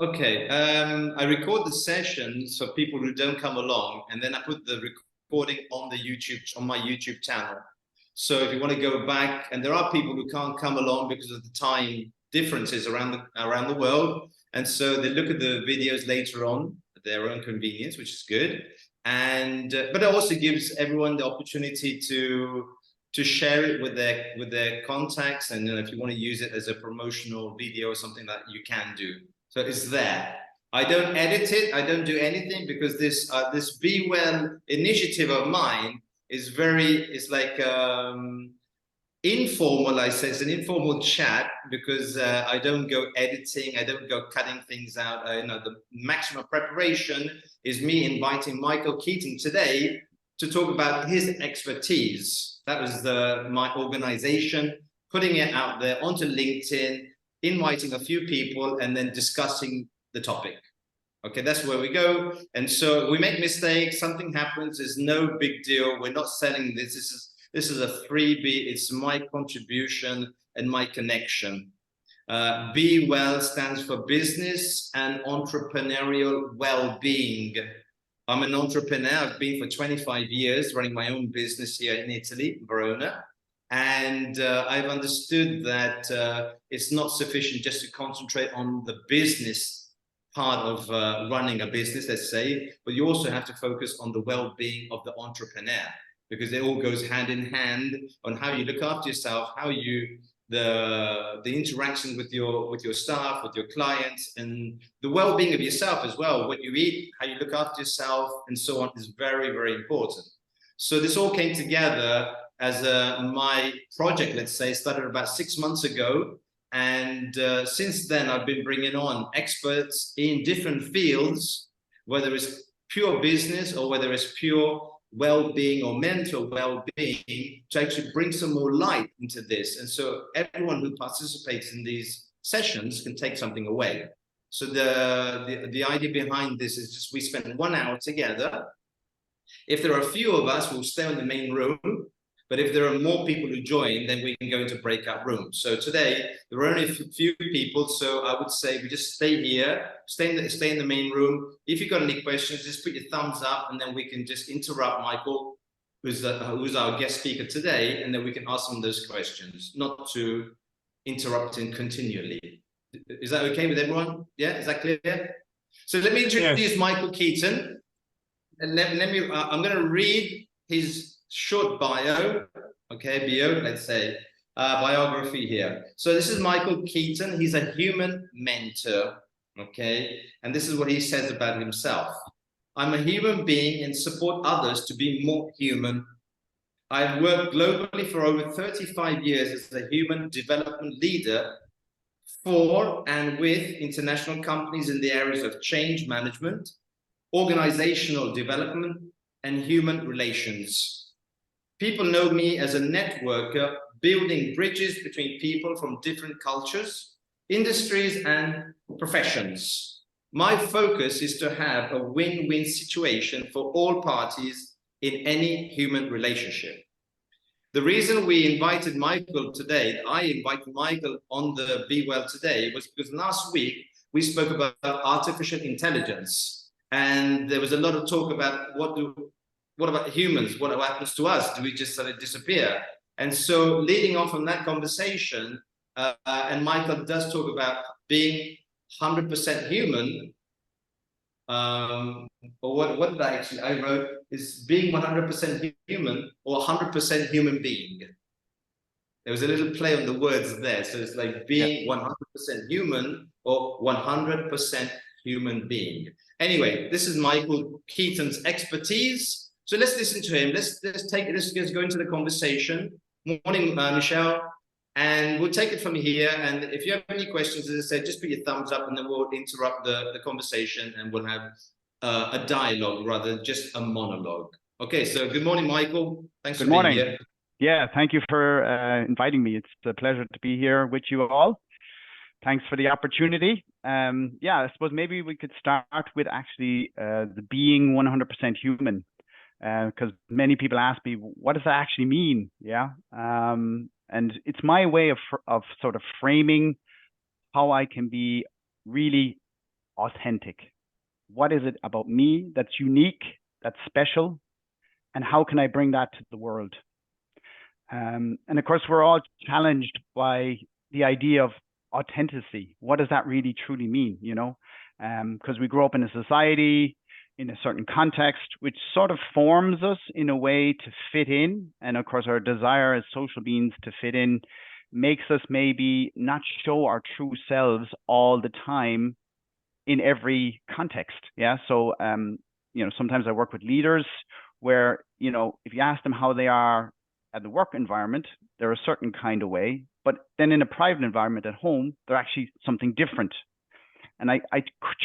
Okay. I record the sessions for people who don't come along, and then I put the recording on my YouTube channel. So if you want to go back, and there are people who can't come along because of the time differences around the world, and so they look at the videos later on at their own convenience, which is good. And but it also gives everyone the opportunity to share it with their contacts, and if you want to use it as a promotional video or something that you can do. So it's there. I don't edit it. I don't do anything because this BEwell initiative of mine is it's like informal. I say it's an informal chat because I don't go editing. I don't go cutting things out. The maximum preparation is me inviting Micheal Keating today to talk about his expertise. That was my organization, putting it out there onto LinkedIn, inviting a few people, and then discussing the topic. Okay, that's where we go. And so we make mistakes, something happens, there's no big deal. We're not selling this. This is a freebie. It's my contribution and my connection. BEwell stands for Business and Entrepreneurial Well-Being. I'm an entrepreneur. I've been for 25 years running my own business here in Italy, Verona. And I've understood that it's not sufficient just to concentrate on the business part of running a business, let's say, but you also have to focus on the well-being of the entrepreneur, because it all goes hand in hand on how you look after yourself, how you the interaction with your staff, with your clients, and the well-being of yourself as well. What you eat, how you look after yourself, and so on is very, very important. So this all came together as my project, let's say, started about 6 months ago. And since then, I've been bringing on experts in different fields, whether it's pure business or whether it's pure well-being or mental well-being, to actually bring some more light into this. And so everyone who participates in these sessions can take something away. So the idea behind this is just we spend 1 hour together. If there are a few of us, we'll stay in the main room. But if there are more people who join, then we can go into breakout rooms. So today, there are only a few people. So I would say we just stay here, stay in the main room. If you've got any questions, just put your thumbs up, and then we can just interrupt Micheal, who's our guest speaker today, and then we can ask him those questions, not to interrupt him continually. Is that okay with everyone? Yeah, is that clear? So let me introduce Micheal Keating. And let me, I'm going to read his short bio, okay, let's say, biography here. So this is Micheal Keating. He's a human mentor, okay? And this is what he says about himself. I'm a human being and support others to be more human. I've worked globally for over 35 years as a human development leader for and with international companies in the areas of change management, organizational development, and human relations. People know me as a networker, building bridges between people from different cultures, industries, and professions. My focus is to have a win-win situation for all parties in any human relationship. The reason we invited Micheal today, I invited Micheal on the BEwell today, was because last week we spoke about artificial intelligence. And there was a lot of talk about what about humans? What happens to us? Do we just sort of disappear? And so leading on from that conversation, and Micheal does talk about being 100% human, or what did I wrote is being 100% human or 100% human being. There was a little play on the words there. So it's like being 100% human or 100% human being. Anyway, this is Micheal Keating's expertise. So let's listen to him. Let's go into the conversation. Morning, Micheal, and we'll take it from here. And if you have any questions, as I said, just put your thumbs up, and then we'll interrupt the conversation, and we'll have a dialogue rather than just a monologue. Okay. So good morning, Micheal. Thanks for being here. Yeah, thank you for inviting me. It's a pleasure to be here with you all. Thanks for the opportunity. Yeah, I suppose maybe we could start with actually the being 100% human, because many people ask me, what does that actually mean? Yeah, and it's my way of sort of framing how I can be really authentic? What is it about me that's unique, that's special, and how can I bring that to the world? And of course, we're all challenged by the idea of authenticity. What does that really truly mean? You know, because we grow up in a society, in a certain context, which sort of forms us in a way to fit in. And of course, our desire as social beings to fit in makes us maybe not show our true selves all the time in every context. Yeah. So, you know, sometimes I work with leaders where, you know, if you ask them how they are at the work environment, they're a certain kind of way, but then in a private environment at home, they're actually something different. And I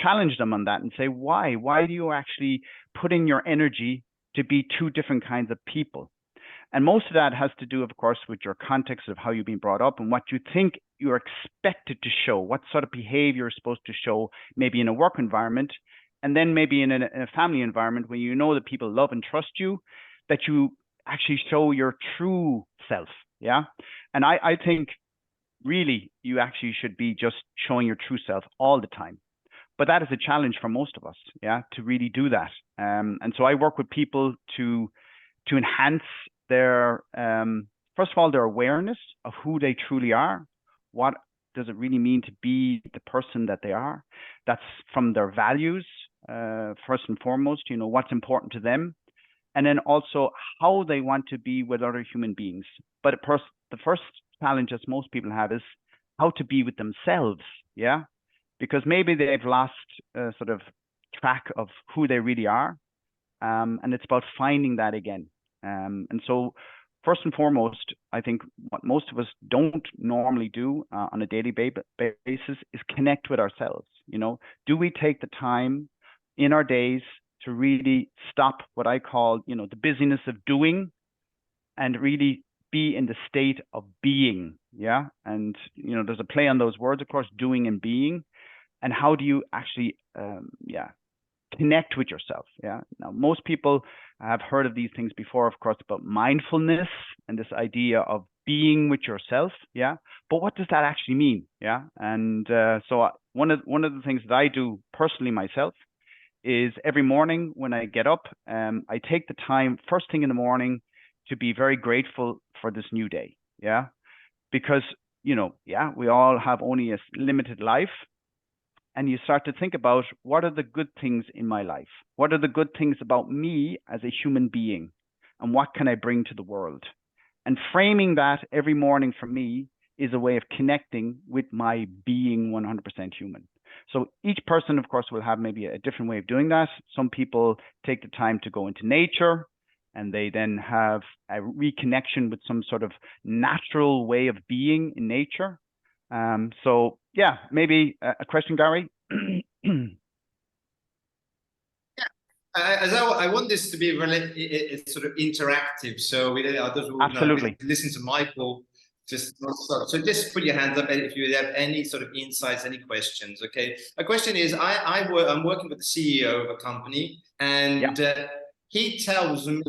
challenge them on that and say, why? Why do you actually put in your energy to be two different kinds of people? And most of that has to do, of course, with your context of how you've been brought up and what you think you're expected to show, what sort of behavior you're supposed to show, maybe in a work environment, and then maybe in a family environment where you know that people love and trust you, that you actually show your true self. Yeah. And I think really you actually should be just showing your true self all the time. But that is a challenge for most of us, yeah, to really do that. And so I work with people to enhance their first of all their awareness of who they truly are. What does it really mean to be the person that they are? That's from their values, first and foremost, you know, what's important to them, and then also how they want to be with other human beings. But the first challenge that most people have is how to be with themselves, yeah, because maybe they've lost sort of track of who they really are, and it's about finding that again. And so, first and foremost, I think what most of us don't normally do on a daily basis is connect with ourselves. You know, do we take the time in our days to really stop what I call, you know, the busyness of doing and really be in the state of being? Yeah. And, you know, there's a play on those words, of course, doing and being. And how do you actually, connect with yourself? Yeah. Now, most people have heard of these things before, of course, about mindfulness and this idea of being with yourself. Yeah. But what does that actually mean? Yeah. And so one of the things that I do personally myself is every morning when I get up, I take the time first thing in the morning to be very grateful for this new day. Yeah. Because, you know, yeah, we all have only a limited life. And you start to think about, what are the good things in my life? What are the good things about me as a human being? And what can I bring to the world? And framing that every morning for me is a way of connecting with my being 100% human. So each person, of course, will have maybe a different way of doing that. Some people take the time to go into nature, and they then have a reconnection with some sort of natural way of being in nature. So yeah, maybe a question, Gary. I want this to be it's sort of interactive, so we others will Absolutely. listen to Michael. So just put your hands up if you have any sort of insights, any questions. Okay, a question is I'm working with the CEO of a company, and he tells me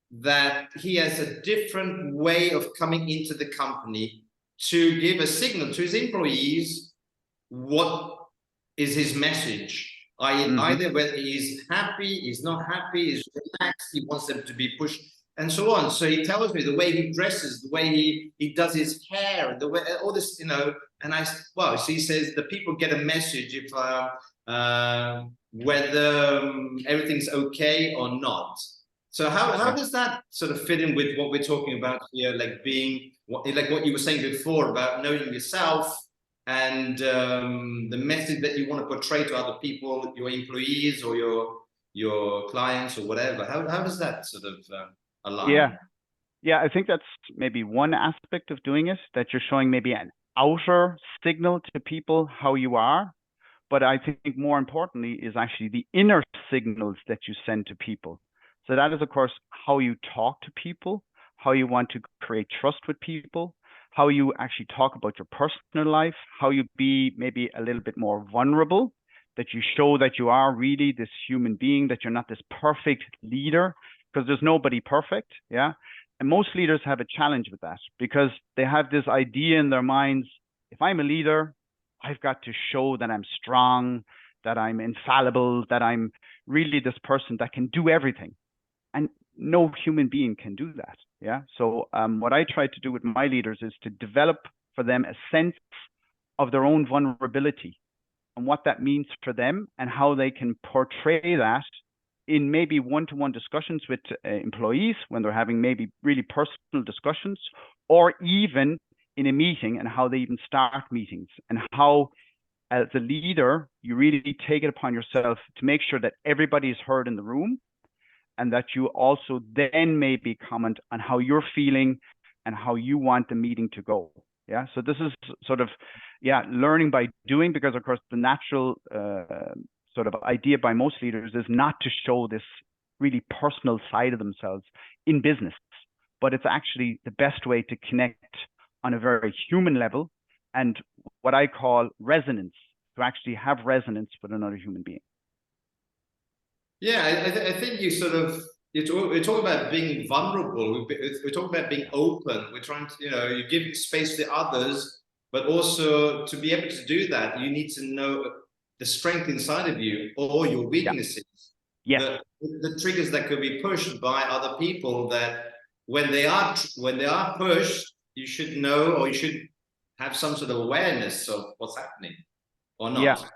that he has a different way of coming into the company to give a signal to his employees what is his message. Either whether he's happy, he's not happy, he's relaxed, he wants them to be pushed, and so on. So he tells me the way he dresses, the way he does his hair, the way all this, you know. And so he says the people get a message if whether everything's okay or not. So how does that sort of fit in with what we're talking about here, like being like what you were saying before about knowing yourself and the message that you want to portray to other people, your employees or your clients or whatever? How does that sort of align? Yeah, I think that's maybe one aspect of doing it, that you're showing maybe an outer signal to people how you are. But I think more importantly is actually the inner signals that you send to people. So that is, of course, how you talk to people, how you want to create trust with people, how you actually talk about your personal life, how you be maybe a little bit more vulnerable, that you show that you are really this human being, that you're not this perfect leader, because there's nobody perfect. Yeah. And most leaders have a challenge with that because they have this idea in their minds, if I'm a leader, I've got to show that I'm strong, that I'm infallible, that I'm really this person that can do everything. And no human being can do that. Yeah. So what I try to do with my leaders is to develop for them a sense of their own vulnerability and what that means for them and how they can portray that in maybe one-to-one discussions with employees when they're having maybe really personal discussions, or even in a meeting, and how they even start meetings, and how as a leader you really take it upon yourself to make sure that everybody is heard in the room, and that you also then maybe comment on how you're feeling and how you want the meeting to go. Yeah. So this is sort of, learning by doing, because of course the natural sort of idea by most leaders is not to show this really personal side of themselves in business, but it's actually the best way to connect on a very human level, and what I call resonance, to actually have resonance with another human being. Yeah, I think you sort of we talk about being vulnerable. We talk about being open. We're trying to, you give space to others, but also to be able to do that, you need to know the strength inside of you or your weaknesses. Yeah. The triggers that could be pushed by other people. That when they are pushed, you should know, or you should have some sort of awareness of what's happening, or not.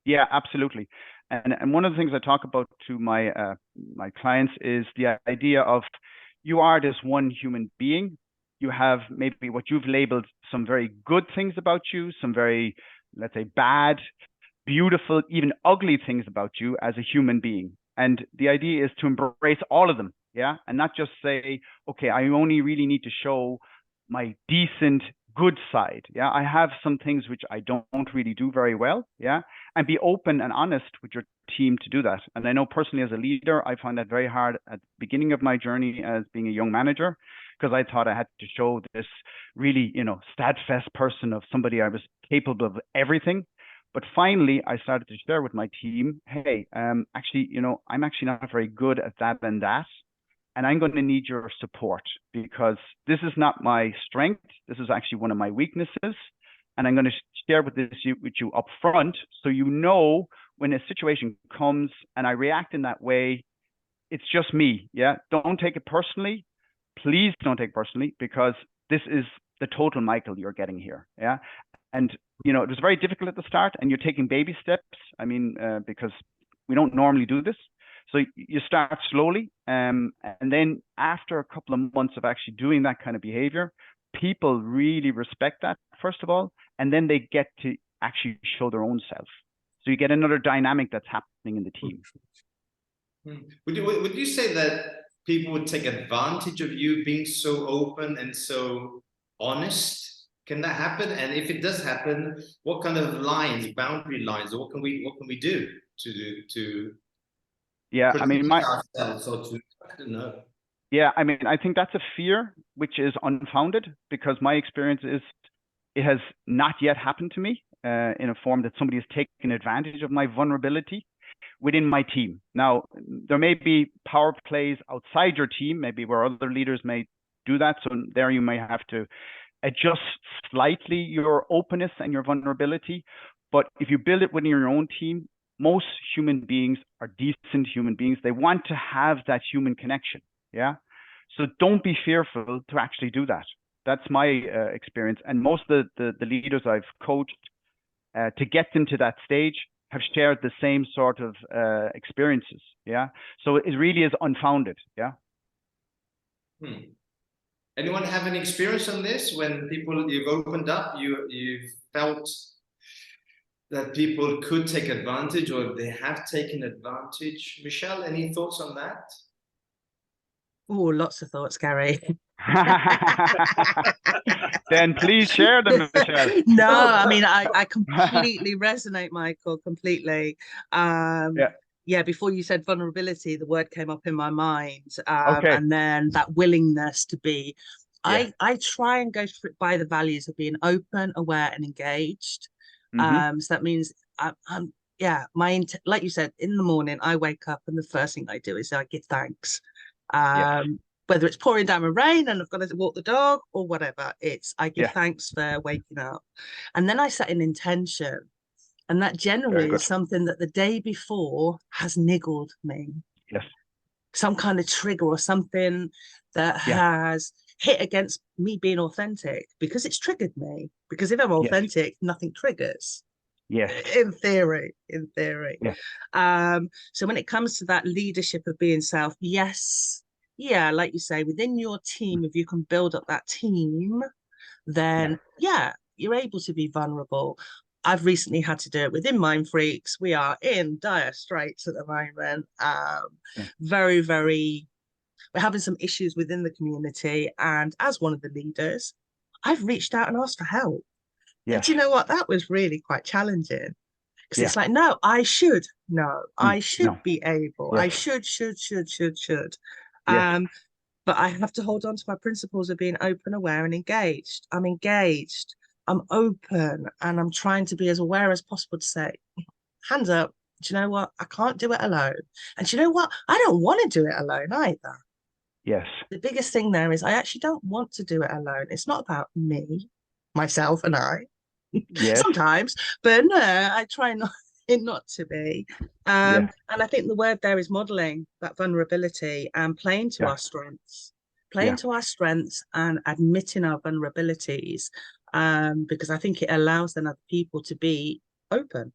Yeah, absolutely. And one of the things I talk about to my my clients is the idea of, you are this one human being. You have maybe what you've labeled some very good things about you, some very, let's say, bad, beautiful, even ugly things about you as a human being. And the idea is to embrace all of them, yeah, and not just say, okay, I only really need to show my decent, good side. Yeah, I have some things which I don't really do very well. Yeah, and be open and honest with your team to do that. And I know personally as a leader, I found that very hard at the beginning of my journey as being a young manager, because I thought I had to show this really, steadfast person of somebody I was capable of everything. But finally, I started to share with my team, hey, actually, I'm actually not very good at that and that. And I'm going to need your support, because this is not my strength. This is actually one of my weaknesses. And I'm going to share with you up front, so when a situation comes and I react in that way, it's just me. Yeah. Don't take it personally. Please don't take it personally, because this is the total Micheal you're getting here. Yeah. And, it was very difficult at the start, and you're taking baby steps. I mean, because we don't normally do this. So you start slowly. And then after a couple of months of actually doing that kind of behavior, people really respect that, first of all, and then they get to actually show their own self. So you get another dynamic that's happening in the team. Would you say that people would take advantage of you being so open and so honest? Can that happen? And if it does happen, what kind of boundary lines, or what can we do to Yeah, I mean, ourselves, or to, I don't know. Yeah, I mean, I think that's a fear which is unfounded, because my experience is it has not yet happened to me in a form that somebody has taken advantage of my vulnerability within my team. Now, there may be power plays outside your team, maybe where other leaders may do that. So there you may have to adjust slightly your openness and your vulnerability. But if you build it within your own team, most human beings are decent human beings. They want to have that human connection. Yeah. So don't be fearful to actually do that. That's my experience. And most of the leaders I've coached to get them to that stage have shared the same sort of experiences. Yeah. So it really is unfounded. Yeah. Anyone have any experience on this? When you've opened up, you've felt that people could take advantage, or they have taken advantage? Micheal, any thoughts on that? Oh, lots of thoughts, Gary. Then please share them, Micheal. No, I mean, I completely resonate, Micheal, completely. Yeah, before you said vulnerability, the word came up in my mind. Okay. And then that willingness to be, I try and go by the values of being open, aware, and engaged. So that means I'm like you said, in the morning, I wake up and the first thing I do is I give thanks. Whether it's pouring down with rain and I've got to walk the dog or whatever, I give thanks for waking up. And then I set an intention. And that generally Very good. is something that the day before has niggled me. Yes. Some kind of trigger or something that has hit against me being authentic, because it's triggered me. Because if I'm authentic, nothing triggers. Yes. In theory. Yeah. So when it comes to that leadership of being self, yes, yeah, like you say, within your team, if you can build up that team, then you're able to be vulnerable. I've recently had to do it within Mind Freaks. We are in dire straits at the moment. Very, very, we're having some issues within the community. And as one of the leaders, I've reached out and asked for help. Yes. And do you know what? That was really quite challenging. Because it's like, no, I should. No, I should be able. I should. Yes. But I have to hold on to my principles of being open, aware, and engaged. I'm engaged. I'm open, and I'm trying to be as aware as possible to say, hands up. Do you know what? I can't do it alone. And do you know what? I don't want to do it alone either. Yes. The biggest thing there is I actually don't want to do it alone. It's not about me, myself, and I. Yes. Sometimes, but no, I try not to be. And I think the word there is modeling that vulnerability and playing to our strengths, and admitting our vulnerabilities, because I think it allows then other people to be open.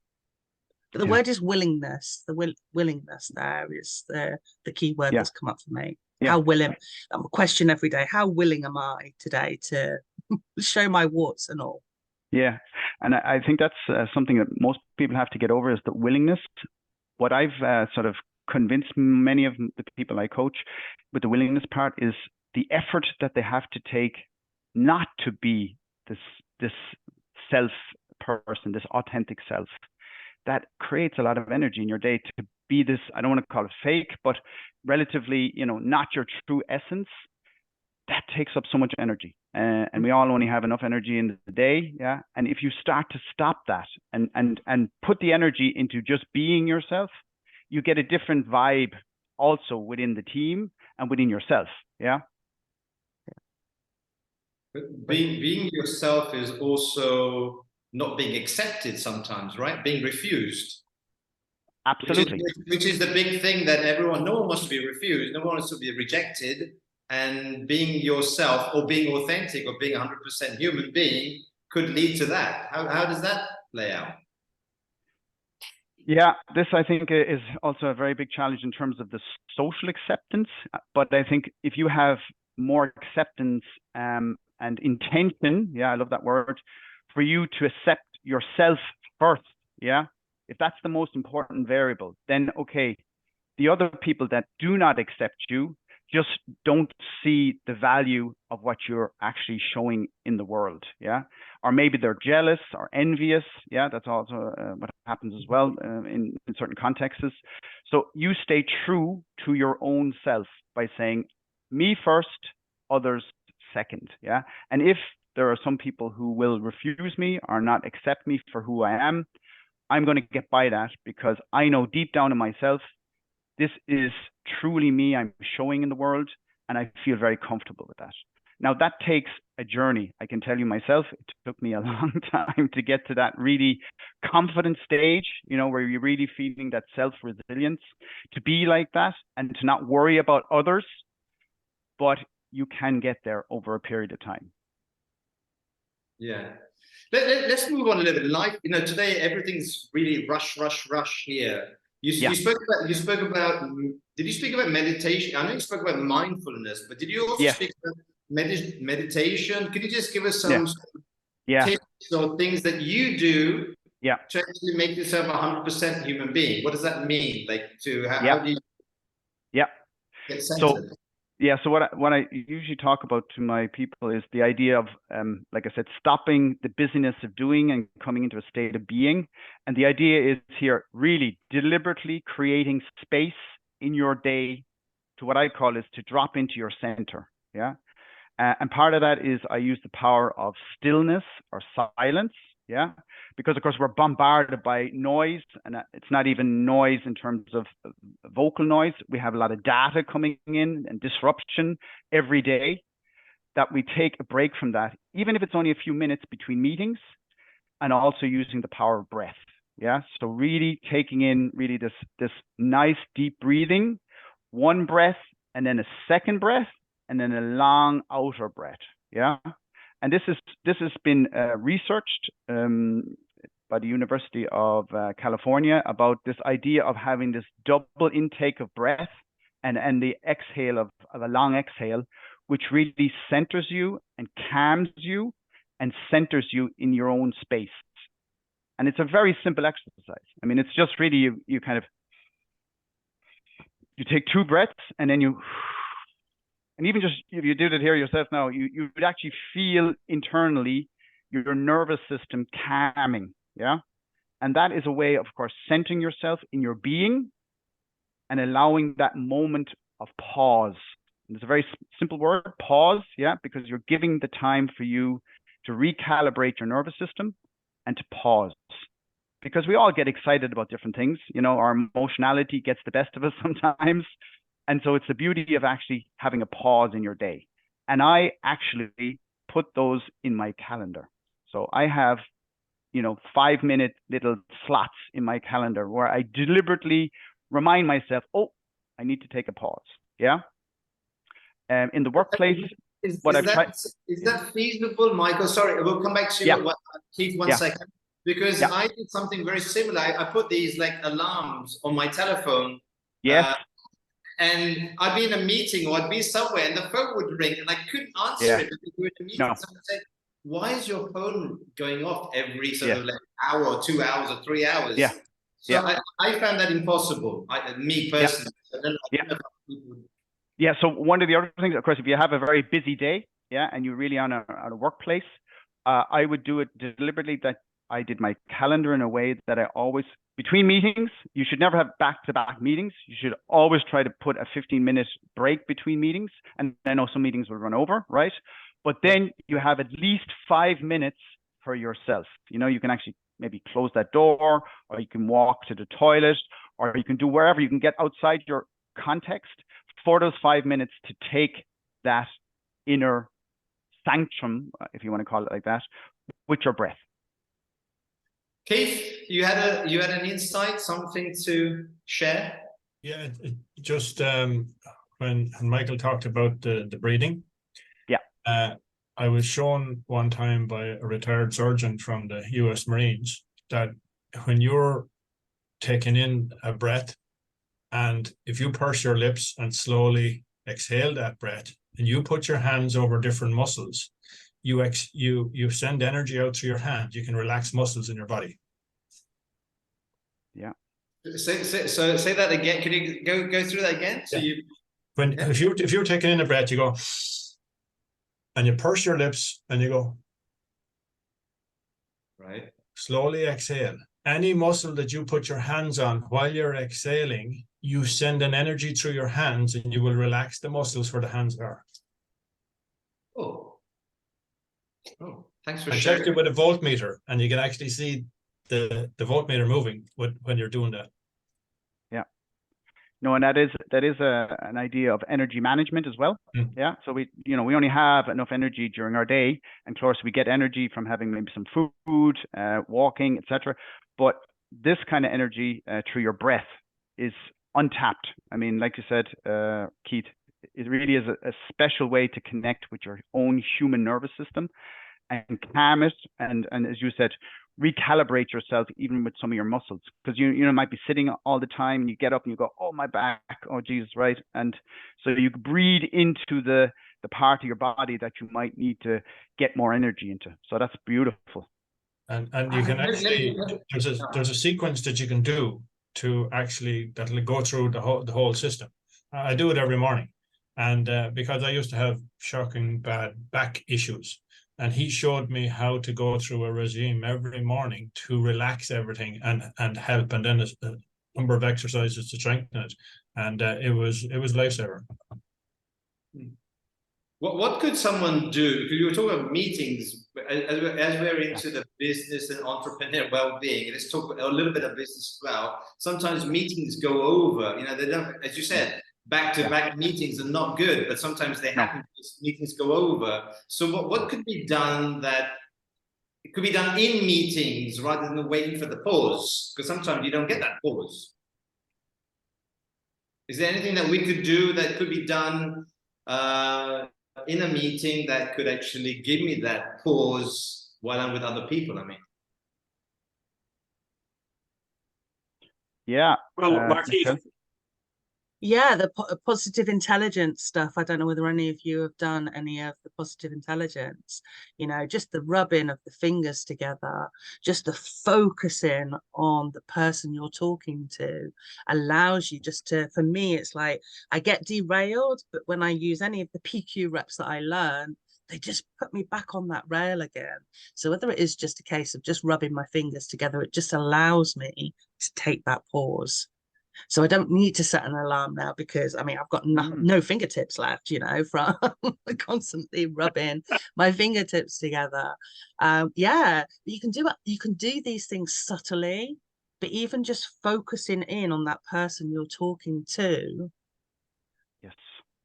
But the word is willingness. The willingness there is the key word that's come up for me. How willing? I'm a question every day. How willing am I today to show my warts and all? Yeah, and I think that's something that most people have to get over, is the willingness. What I've sort of convinced many of the people I coach with the willingness part is the effort that they have to take not to be this self person, this authentic self. That creates a lot of energy in your day to be this, I don't want to call it fake, but relatively, not your true essence. That takes up so much energy. And we all only have enough energy in the day. Yeah. And if you start to stop that and put the energy into just being yourself, you get a different vibe also within the team and within yourself. Yeah. But being yourself is also not being accepted sometimes, right? Being refused. Absolutely. Which is the big thing that no one wants to be refused. No one wants to be rejected. And being yourself or being authentic or being 100% human being could lead to that. How does that play out? Yeah, this I think is also a very big challenge in terms of the social acceptance. But I think if you have more acceptance and intention, I love that word, for you to accept yourself first, if that's the most important variable, then okay, the other people that do not accept you just don't see the value of what you're actually showing in the world, or maybe they're jealous or envious. That's also what happens as well in certain contexts. So you stay true to your own self by saying, me first, others second, and if there are some people who will refuse me or not accept me for who I am, I'm going to get by that, because I know deep down in myself, this is truly me I'm showing in the world, and I feel very comfortable with that. Now, that takes a journey. I can tell you myself, it took me a long time to get to that really confident stage, where you're really feeling that self-resilience, to be like that and to not worry about others, but you can get there over a period of time. Yeah. Let's move on a little bit. Like, today everything's really rush here. You spoke about, did you speak about meditation? I know you spoke about mindfulness, but did you also speak about meditation? Could you just give us some tips or things that you do to actually make yourself 100% human being? What does that mean? Like, how do you get centered? So what I usually talk about to my people is the idea of, like I said, stopping the busyness of doing and coming into a state of being. And the idea is here really deliberately creating space in your day to what I call is to drop into your center. And part of that is I use the power of stillness or silence. Because of course we're bombarded by noise, and it's not even noise in terms of vocal noise. We have a lot of data coming in and disruption every day, that we take a break from that, even if it's only a few minutes between meetings, and also using the power of breath. Yeah. So really taking in really this nice deep breathing, one breath, and then a second breath, and then a long outer breath. Yeah. And this has been researched by the University of California about this idea of having this double intake of breath and the exhale of a long exhale, which really centers you and calms you and centers you in your own space. And it's a very simple exercise. I mean, it's just really you kind of you take 2 breaths and then you, and even just if you did it here yourself now, you would actually feel internally your nervous system calming. Yeah. And that is a way, of course, centering yourself in your being and allowing that moment of pause. And it's a very simple word, pause, yeah, because you're giving the time for you to recalibrate your nervous system and to pause. Because we all get excited about different things. You know, our emotionality gets the best of us sometimes. And so it's the beauty of actually having a pause in your day. And I actually put those in my calendar. So I have, 5-minute little slots in my calendar where I deliberately remind myself, oh, I need to take a pause. Yeah. In the workplace, is that feasible, Michael? Sorry, we'll come back to you. Yeah. Keith, one second. Because I did something very similar. I put these like alarms on my telephone. Yes. And I'd be in a meeting or I'd be somewhere and the phone would ring and I couldn't answer it because we were in a meeting. No. Someone said, why is your phone going off every sort of like hour or 2 hours or 3 hours? Yeah. So I found that impossible, me personally. Yeah. So one of the other things, of course, if you have a very busy day, and you're really on a workplace, I would do it deliberately that I did my calendar in a way that I always, between meetings, you should never have back-to-back meetings. You should always try to put a 15-minute break between meetings. And I know some meetings will run over, right? But then you have at least 5 minutes for yourself. You can actually maybe close that door, or you can walk to the toilet, or you can do wherever you can get outside your context for those 5 minutes to take that inner sanctum, if you want to call it like that, with your breath. Keith, you had an insight, something to share? Yeah, just when Michael talked about the breathing. Yeah. I was shown one time by a retired surgeon from the US Marines that when you're taking in a breath, and if you purse your lips and slowly exhale that breath, and you put your hands over different muscles, you send energy out through your hand. You can relax muscles in your body. Yeah. So say that again. Can you go through that again? So if you're taking in a breath, you go, and you purse your lips and you go. Right. Slowly exhale. Any muscle that you put your hands on while you're exhaling, you send an energy through your hands and you will relax the muscles where the hands are. Oh, thanks for sharing. I checked it with a voltmeter and you can actually see the voltmeter moving when you're doing that. Yeah. No, and that is an idea of energy management as well. Yeah. So we only have enough energy during our day, and of course we get energy from having maybe some food, walking, etc. But this kind of energy through your breath is untapped. I mean, like you said, Keith, it really is a special way to connect with your own human nervous system and calm it, and as you said, recalibrate yourself even with some of your muscles, because you might be sitting all the time and you get up and you go, oh, my back, oh Jesus, right? And so you breathe into the part of your body that you might need to get more energy into. So that's beautiful. And you can actually, there's a sequence that you can do to actually, that'll go through the whole system. I do it every morning, and because I used to have shocking bad back issues, and he showed me how to go through a regime every morning to relax everything and help, and then a number of exercises to strengthen it, and it was lifesaver. What could someone do? Because you were talking about meetings, as we're into the business and entrepreneur well-being, let's talk a little bit of business as well. Sometimes meetings go over, they don't, as you said, back-to-back meetings are not good, but sometimes they happen, meetings go over. So what could be done that, it could be done in meetings rather than waiting for the pause, because sometimes you don't get that pause. Is there anything that we could do that could be done in a meeting that could actually give me that pause while I'm with other people? I mean, yeah. Well, Marquise, yeah, the positive intelligence stuff. I don't know whether any of you have done any of the positive intelligence, you know, just the rubbing of the fingers together, just the focusing on the person you're talking to allows you just to, for me, it's like I get derailed, but when I use any of the PQ reps that I learn, they just put me back on that rail again. So whether it is just a case of just rubbing my fingers together, it just allows me to take that pause. So I don't need to set an alarm now, because I mean, I've got no fingertips left, you know, from constantly rubbing my fingertips together. Yeah, you can do these things subtly, but even just focusing in on that person you're talking to. Yes.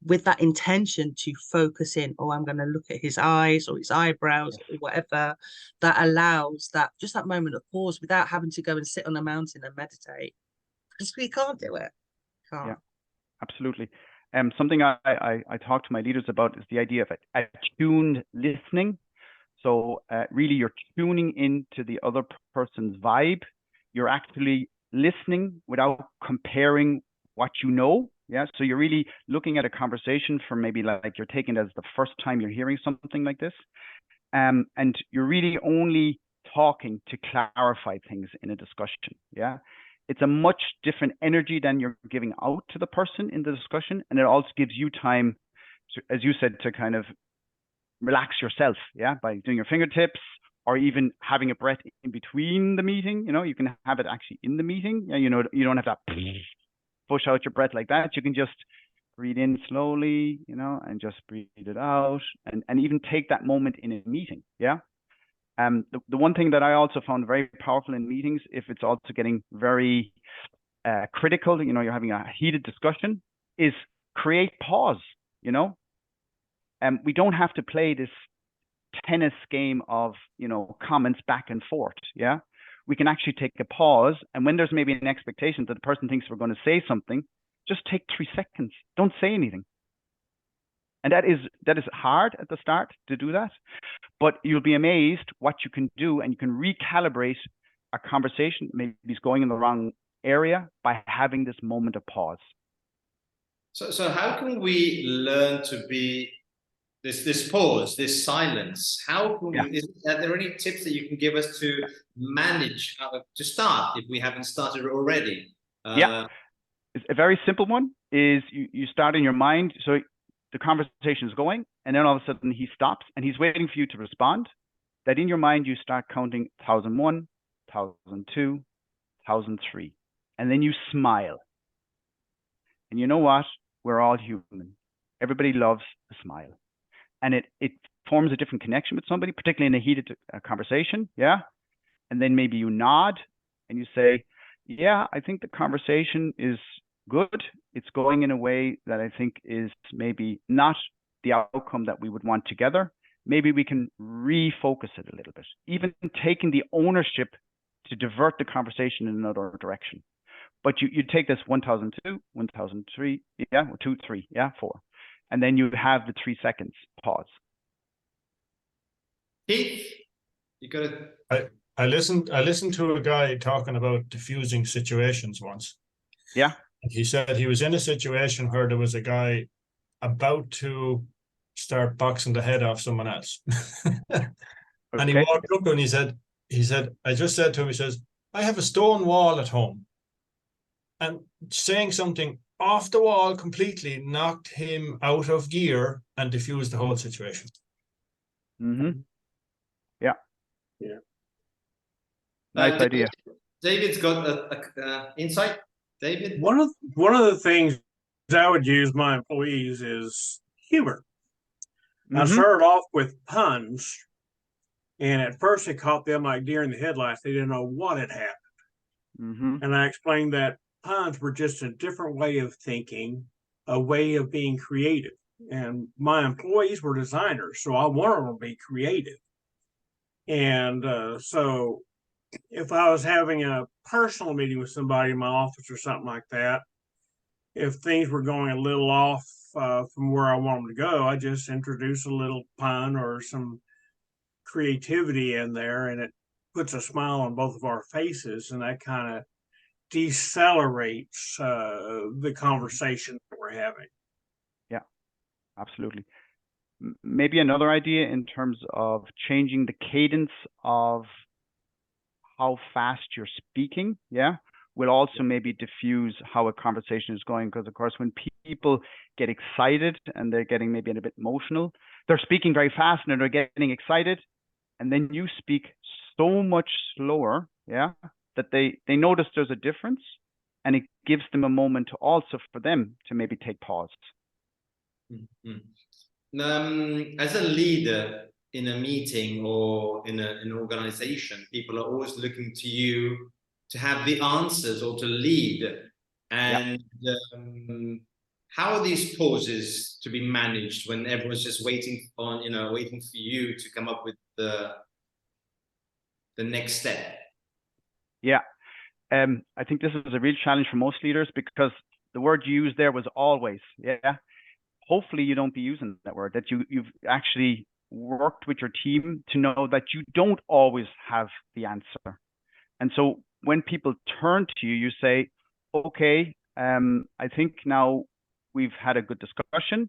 With that intention to focus in, oh, I'm going to look at his eyes or his eyebrows, yes, or whatever, that allows that just that moment of pause without having to go and sit on a mountain and meditate. Because we can't do it. Can't. Yeah, absolutely. Something I talk to my leaders about is the idea of attuned listening. So really, you're tuning into the other person's vibe. You're actually listening without comparing what you know. Yeah. So you're really looking at a conversation from maybe like you're taking it as the first time you're hearing something like this. And you're really only talking to clarify things in a discussion. Yeah. It's a much different energy than you're giving out to the person in the discussion. And it also gives you time, to, as you said, to kind of relax yourself, yeah, by doing your fingertips or even having a breath in between the meeting. You know, you can have it actually in the meeting. Yeah, you know, you don't have to push out your breath like that. You can just breathe in slowly, you know, and just breathe it out, and even take that moment in a meeting, yeah. The one thing that I also found very powerful in meetings, if it's also getting very critical, you know, you're having a heated discussion, is create pause, you know. We don't have to play this tennis game of, you know, comments back and forth, yeah. We can actually take a pause, and when there's maybe an expectation that the person thinks we're going to say something, just take 3 seconds. Don't say anything. And that is hard at the start to do that, but you'll be amazed what you can do, and you can recalibrate a conversation maybe it's going in the wrong area by having this moment of pause. So how can we learn to be this pause, this silence? How can we, are there any tips that you can give us to manage to start if we haven't started already? Yeah, a very simple one is you start in your mind. So the conversation is going, and then all of a sudden he stops and he's waiting for you to respond. That in your mind you start counting 1001, 1002, 1003, and then you smile. And you know what? We're all human. Everybody loves a smile, and it forms a different connection with somebody, particularly in a heated conversation. Yeah, and then maybe you nod and you say, "Yeah, I think the conversation is good. It's going in a way that I think is maybe not the outcome that we would want together. Maybe we can refocus it a little bit, even taking the ownership to divert the conversation in another direction." But you take this 1002, 1003, yeah, 2, 3, yeah, 4. And then you have the 3 seconds pause. Keith, you got to... I listened to a guy talking about diffusing situations once. Yeah. He said he was in a situation where there was a guy about to start boxing the head off someone else. And he walked up and he said, I just said to him, he says, I have a stone wall at home. And saying something off the wall completely knocked him out of gear and diffused the whole situation. Mm-hmm. Yeah. Yeah. Nice idea. David's got a insight. David? One of the things I would use my employees is humor. I started off with puns, and at first it caught them like deer in the headlights. They didn't know what had happened. And I explained that puns were just a different way of thinking, a way of being creative. And my employees were designers, so I wanted them to be creative. And so if I was having a personal meeting with somebody in my office or something like that, if things were going a little off from where I want them to go, I just introduce a little pun or some creativity in there, and it puts a smile on both of our faces, and that kind of decelerates the conversation that we're having. Yeah, absolutely. Maybe another idea in terms of changing the cadence of how fast you're speaking, yeah, will also maybe diffuse how a conversation is going. Because of course, when people get excited and they're getting maybe a bit emotional, they're speaking very fast and they're getting excited, and then you speak so much slower, yeah, that they notice there's a difference, and it gives them a moment to also for them to maybe take pause. As a leader in a meeting or in an organization, people are always looking to you to have the answers or to lead. And how are these pauses to be managed when everyone's just waiting on, waiting for you to come up with the next step? Yeah, I think this is a real challenge for most leaders, because the word you used there was always. Yeah. Hopefully you don't be using that word, that you've actually worked with your team to know that you don't always have the answer. And so when people turn to you, you say, okay, I think now we've had a good discussion.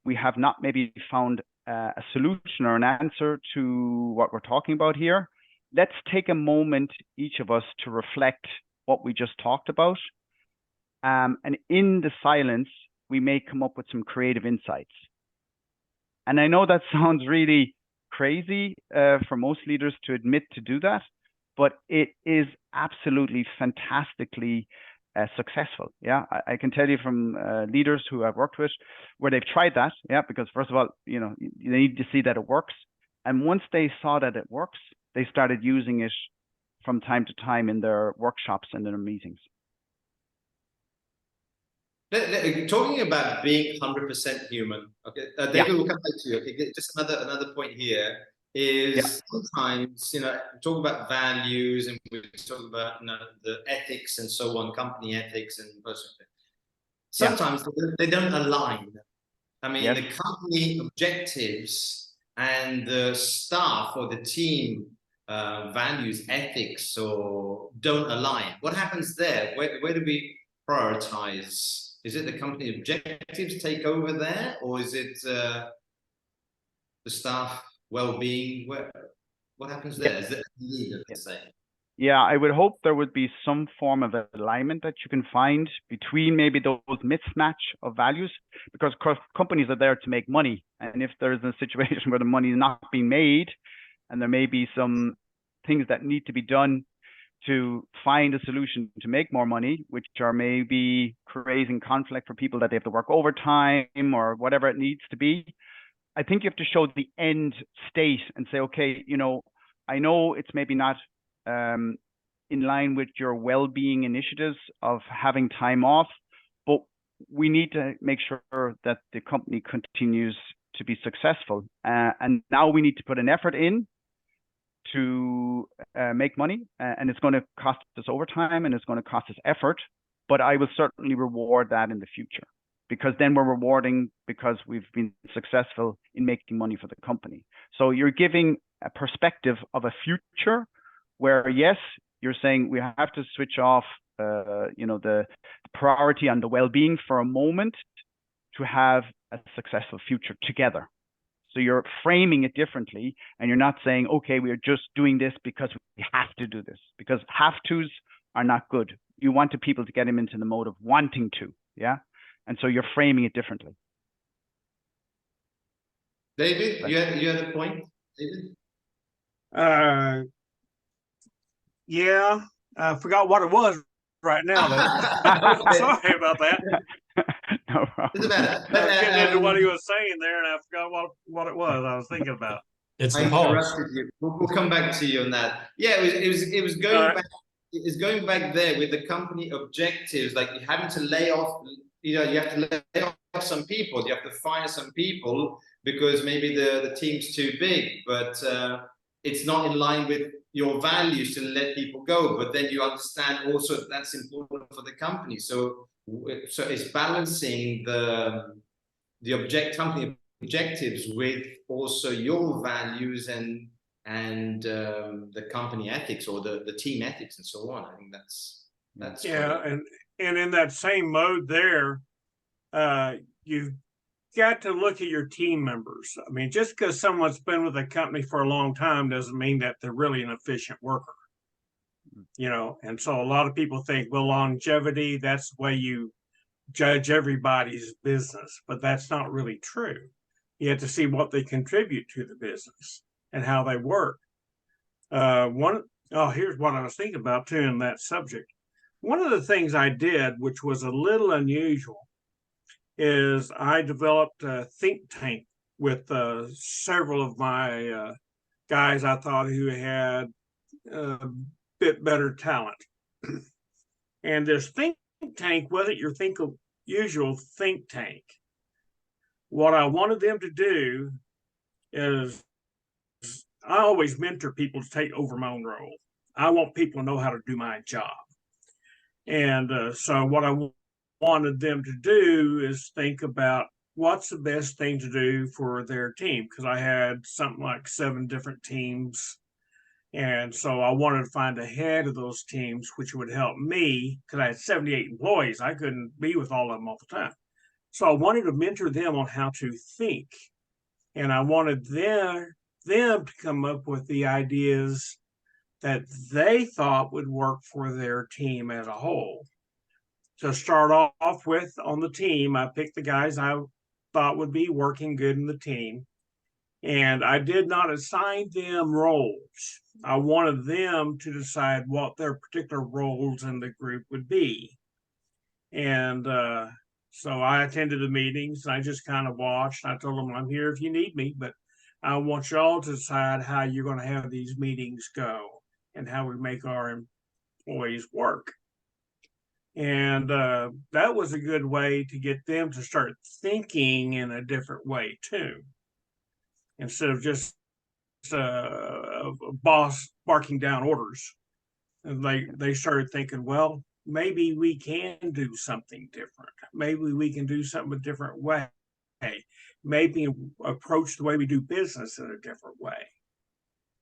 We have not maybe found a solution or an answer to what we're talking about here. Let's take a moment, each of us, to reflect what we just talked about. And in the silence, we may come up with some creative insights. And I know that sounds really crazy for most leaders to admit to do that, but it is absolutely fantastically successful. Yeah, I can tell you from leaders who I've worked with where they've tried that. Yeah, because first of all, they need to see that it works. And once they saw that it works, they started using it from time to time in their workshops and their meetings. Talking about being 100% human, okay, David, we'll come back to you. Okay, just another point here is sometimes, talk about values and we talk about the ethics and so on, company ethics and personal. Sometimes they don't align. I mean, the company objectives and the staff or the team values, ethics, or don't align. What happens there? Where do we prioritize? Is it the company objectives take over there, or is it the staff well-being? What happens there? Is it the leader, let's say? Yeah, I would hope there would be some form of alignment that you can find between maybe those mismatch of values, because companies are there to make money. And if there's a situation where the money is not being made, and there may be some things that need to be done to find a solution to make more money, which are maybe creating conflict for people that they have to work overtime or whatever it needs to be. I think you have to show the end state and say, okay, I know it's maybe not in line with your well-being initiatives of having time off, but we need to make sure that the company continues to be successful. And now we need to put an effort in to make money, and it's going to cost us overtime and it's going to cost us effort, but I will certainly reward that in the future, because then we're rewarding because we've been successful in making money for the company. So you're giving a perspective of a future where, yes, you're saying we have to switch off the priority on the well-being for a moment to have a successful future together. So you're framing it differently, and you're not saying, okay, we are just doing this because we have to do this, because have-tos are not good. You want the people to get them into the mode of wanting to, yeah? And so you're framing it differently. David, you had a point, David? Yeah, I forgot what it was right now, though. Sorry about that. No problem. Doesn't matter. I was getting into what he was saying there, and I forgot what it was I was thinking about. It's I interrupted you. We'll come back to you on that. Yeah, it was going back. It's going back there with the company objectives, like you're having to lay off. You have to lay off some people. You have to fire some people because maybe the team's too big. But it's not in line with your values to let people go, but then you understand also that that's important for the company. So it's balancing the company objectives with also your values and the company ethics or the team ethics and so on. I think that's yeah, and in that same mode there, you've got to look at your team members. I mean, just because someone's been with a company for a long time doesn't mean that they're really an efficient worker. You know, and so a lot of people think, well, longevity, that's the way you judge everybody's business, but that's not really true. You have to see what they contribute to the business and how they work. Here's what I was thinking about too in that subject. One of the things I did, which was a little unusual, is I developed a think tank with several of my guys I thought who had a bit better talent. And this think tank wasn't your usual think tank. What I wanted them to do is, I always mentor people to take over my own role. I want people to know how to do my job. And so what I wanted them to do is think about what's the best thing to do for their team, because I had something like 7 different teams. And so I wanted to find a head of those teams, which would help me, because I had 78 employees. I couldn't be with all of them all the time. So I wanted to mentor them on how to think. And I wanted them to come up with the ideas that they thought would work for their team as a whole. To start off with, on the team, I picked the guys I thought would be working good in the team. And I did not assign them roles. I wanted them to decide what their particular roles in the group would be. And so I attended the meetings, and I just kind of watched. I told them, I'm here if you need me, but I want y'all to decide how you're going to have these meetings go and how we make our employees work. And that was a good way to get them to start thinking in a different way too. Instead of just a boss barking down orders. And they started thinking, well, maybe we can do something different. Maybe we can do something a different way. Maybe approach the way we do business in a different way.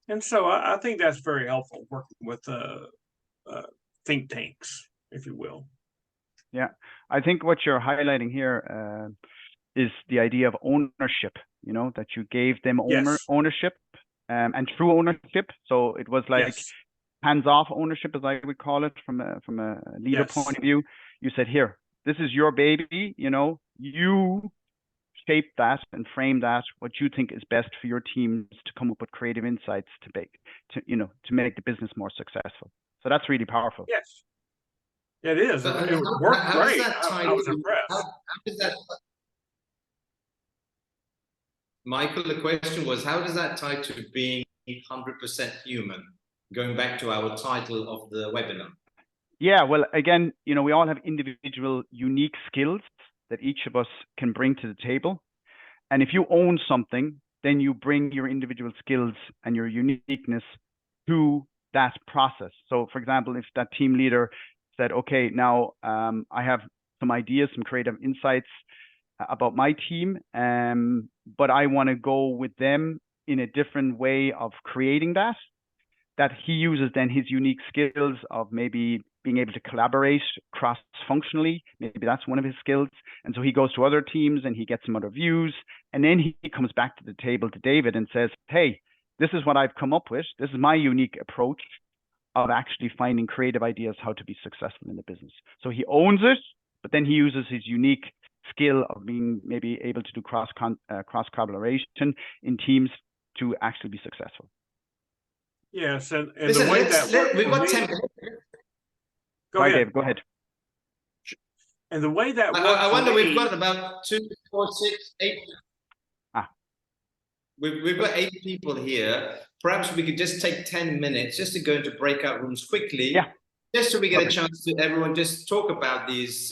And so I think that's very helpful, working with think tanks, if you will. Yeah, I think what you're highlighting here is the idea of ownership, you know, that you gave them ownership and true ownership. So it was like hands-off ownership, as I would call it, from a leader point of view. You said, here, this is your baby, you know, you shape that and frame that what you think is best for your teams to come up with creative insights to make the business more successful. So that's really powerful. Yes, it is. It worked great. I was impressed. How does that, Michael, the question was, how does that tie to being 100% human? Going back to our title of the webinar. Yeah, well, again, you know, we all have individual unique skills that each of us can bring to the table. And if you own something, then you bring your individual skills and your uniqueness to that process. So, for example, if that team leader said, okay, now I have some ideas, some creative insights about my team, but I want to go with them in a different way of creating that he uses then his unique skills of maybe being able to collaborate cross-functionally. Maybe that's one of his skills. And so he goes to other teams and he gets some other views. And then he comes back to the table to David and says, hey, this is what I've come up with. This is my unique approach of actually finding creative ideas how to be successful in the business. So he owns it, but then he uses his unique skill of being maybe able to do cross collaboration in teams to actually be successful. Yes, and Listen, the way we've got 10 minutes. Go ahead, Dave, go ahead. And the way that works, I wonder, we've got about 2, 4, 6, 8. We've got 8 people here. Perhaps we could just take 10 minutes just to go into breakout rooms quickly. Yeah. Just so we get a chance to everyone just talk about these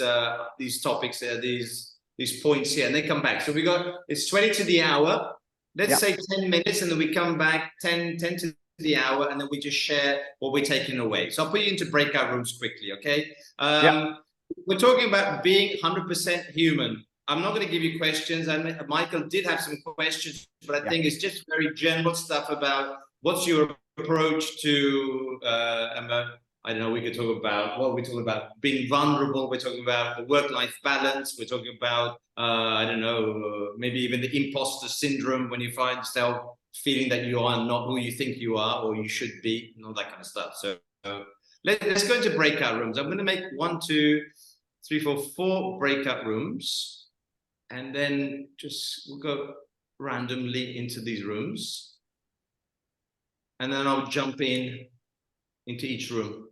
topics here, these points here, and they come back. So it's 20 to the hour. Let's say 10 minutes, and then we come back 10 to the hour, and then we just share what we're taking away. So I'll put you into breakout rooms quickly, okay? We're talking about being 100% human. I'm not going to give you questions. Michael did have some questions, but I think it's just very general stuff about what's your approach to, I don't know, we could talk about, what we talking about? Being vulnerable. We're talking about the work-life balance. We're talking about, I don't know, maybe even the imposter syndrome when you find yourself feeling that you are not who you think you are or you should be, and all that kind of stuff. So let's go into breakout rooms. I'm going to make 1, 2, 3, 4, 4 breakout rooms, and then we'll go randomly into these rooms, and then I'll jump into each room.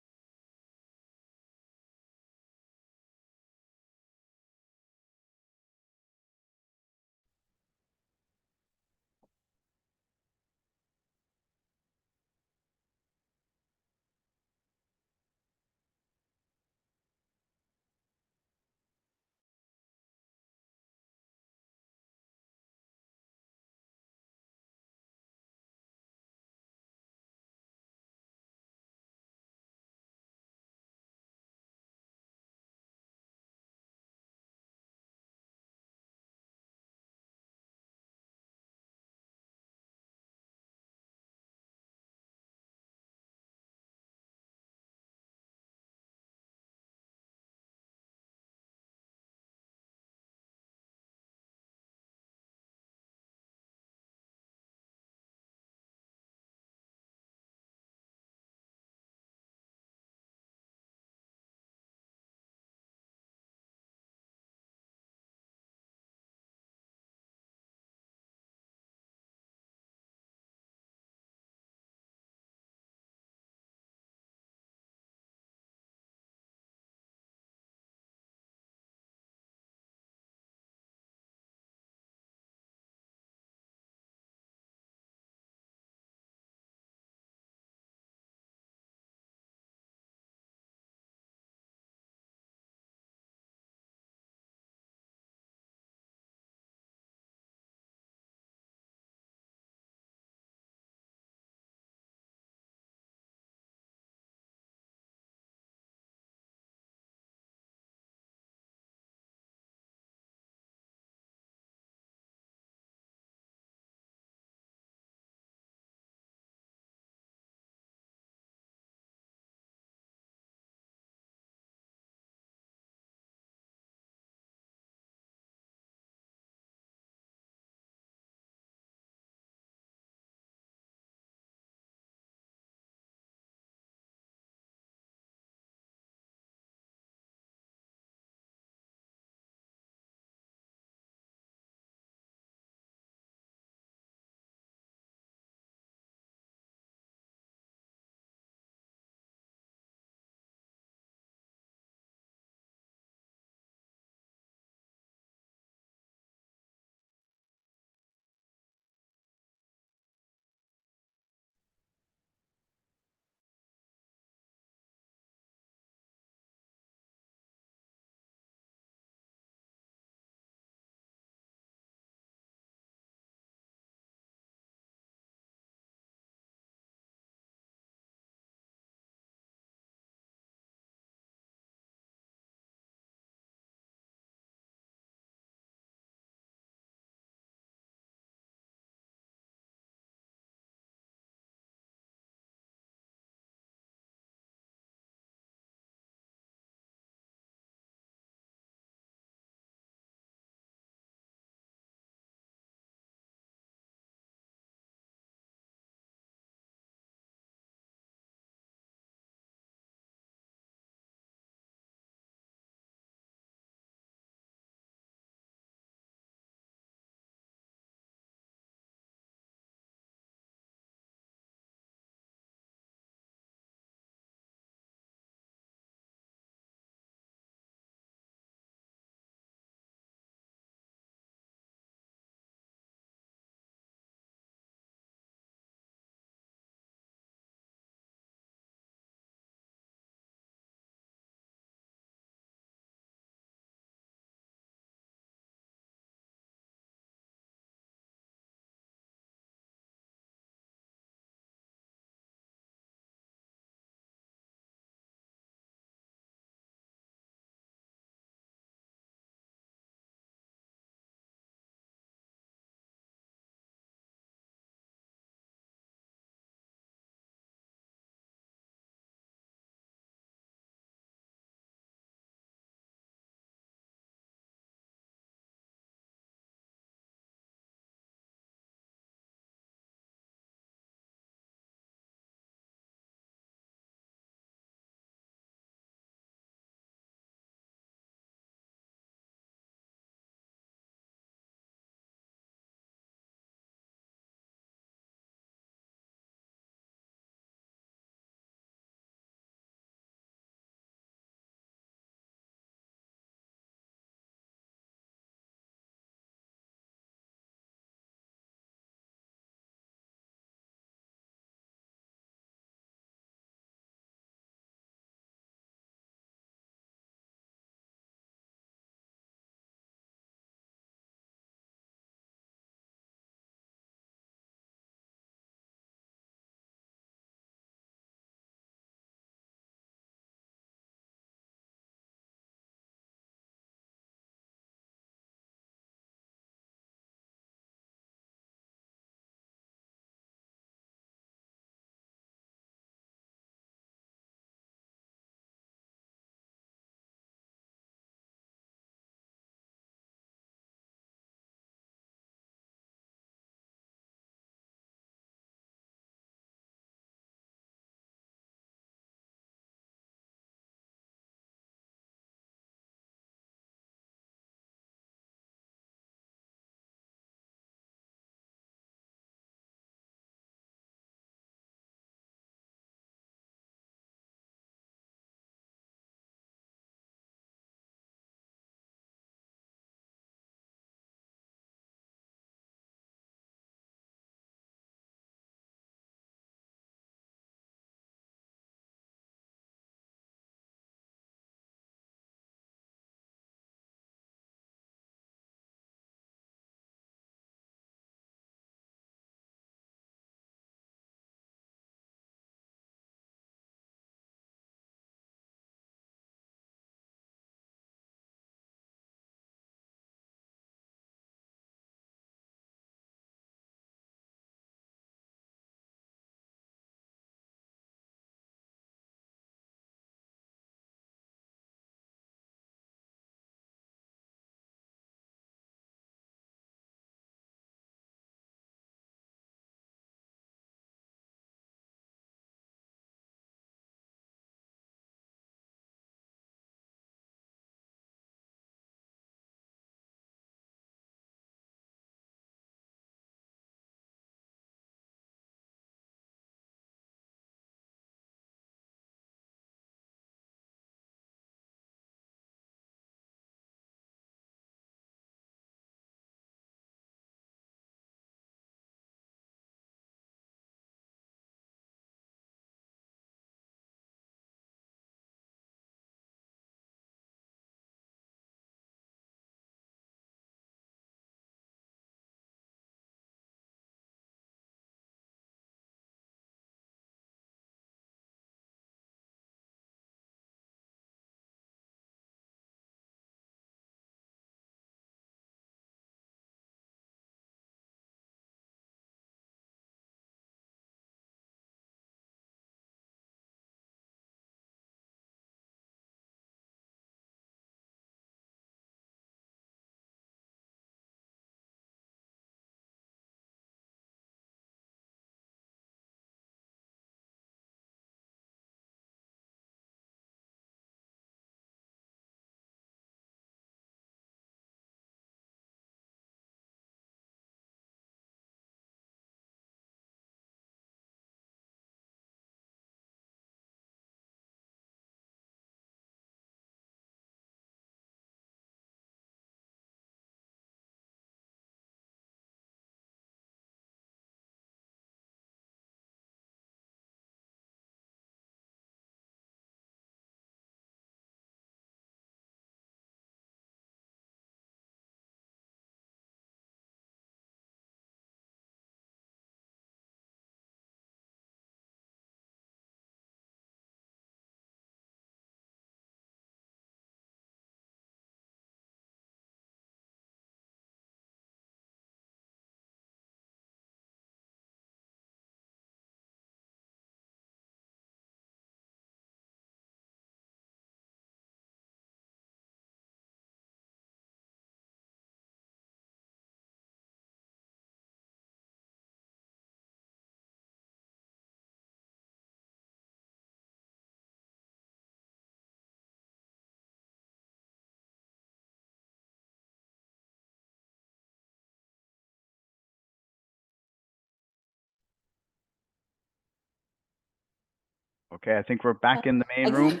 Okay, I think we're back in the main room.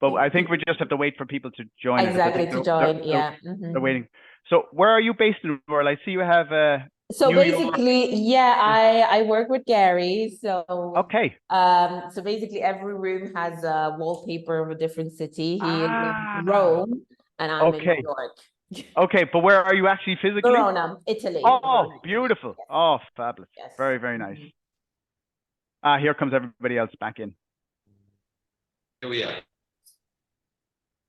But I think we just have to wait for people to join. Exactly, to join, yeah. They're waiting. So where are you based in the world? I see you have so New basically, York. yeah, I work with Gary. So okay. So basically every room has a wallpaper of a different city. He is in Rome and I'm in New York. Okay, but where are you actually physically? Verona, Italy. Oh, Verona, beautiful. yes. Oh, fabulous. Yes. Very, very nice. Here comes everybody else back in. Here we are.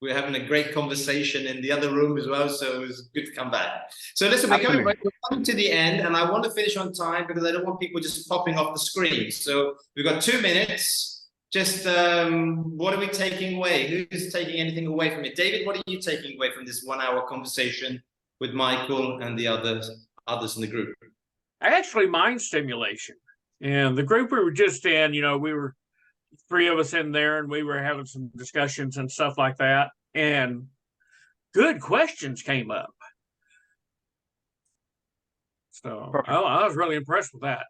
We're having a great conversation in the other room as well, so it was good to come back. So listen, we're coming to the end, and I want to finish on time because I don't want people just popping off the screen. So we've got 2 minutes. Just what are we taking away? Who's taking anything away from it? David, what are you taking away from this 1 hour conversation with Michael and the others in the group? Actually, mind stimulation. And the group we were just in, you know, we were 3 of us in there and we were having some discussions and stuff like that. And good questions came up. So I was really impressed with that.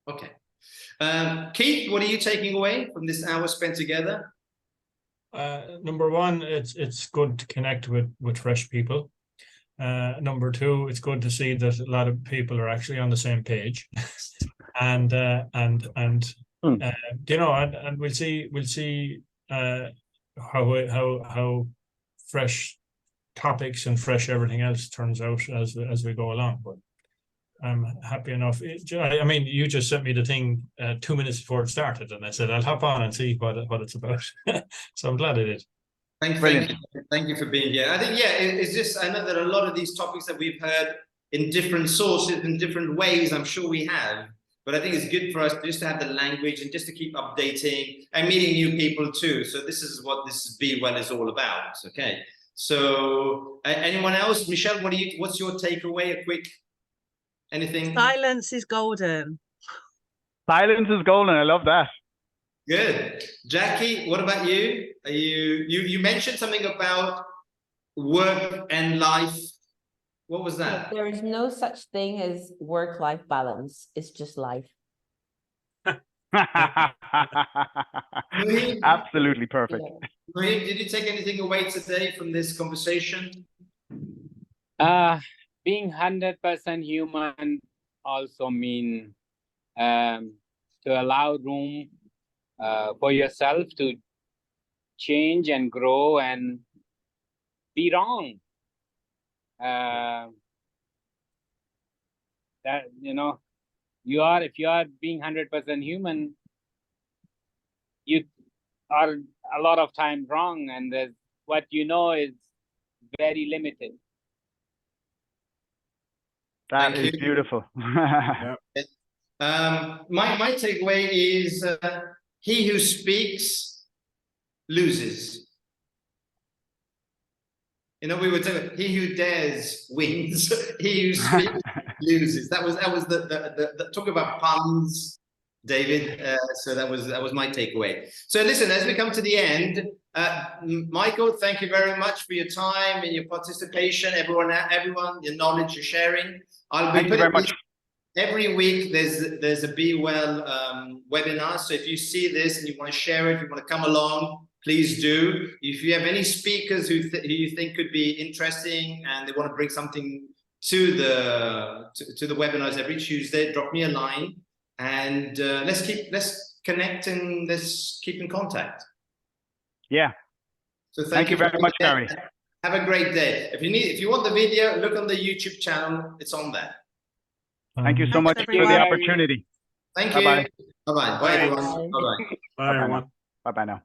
Okay. Keith, what are you taking away from this hour spent together? Number one, it's good to connect with fresh people. Number two, it's good to see that a lot of people are actually on the same page, and you know, and we'll see how fresh topics and fresh everything else turns out as we go along. But I'm happy enough. I mean, you just sent me the thing 2 minutes before it started, and I said I'll hop on and see what it's about. So I'm glad I did. Thank you for being here. I think, yeah, it's just, I know that a lot of these topics that we've heard in different sources, in different ways, I'm sure we have, but I think it's good for us just to have the language and just to keep updating and meeting new people too. So this is what this BEwell is all about. Okay. So anyone else? Micheal, what's your takeaway? A quick, anything? Silence is golden. Silence is golden. I love that. Good. Jackie, what about you? Are you mentioned something about work and life. What was that? There is no such thing as work-life balance. It's just life. Absolutely perfect. Marie, did you take anything away today from this conversation? Being 100% human also mean to allow room for yourself to change and grow and be wrong. That, you know, if you are being 100% human, you are a lot of time wrong, and what you know is very limited. That is beautiful. Yeah. My takeaway is he who speaks loses. You know, we were talking, he who dares wins. He who speaks loses. That was the talk about puns, David. So that was my takeaway. So listen, as we come to the end, Michael, thank you very much for your time and your participation. Everyone, your knowledge you're sharing. Thank you very much. Every week there's a BEwell webinar. So if you see this and you want to share it, if you want to come along, please do. If you have any speakers who you think could be interesting and they want to bring something to the webinars every Tuesday, drop me a line and let's connect and let's keep in contact. Yeah. So thank you very much, Gary. Have a great day. If you want the video, look on the YouTube channel. It's on there. Thank you so much for the opportunity. Thank you. Bye-bye. Bye, everyone. Bye-bye. Bye, everyone. Bye-bye now.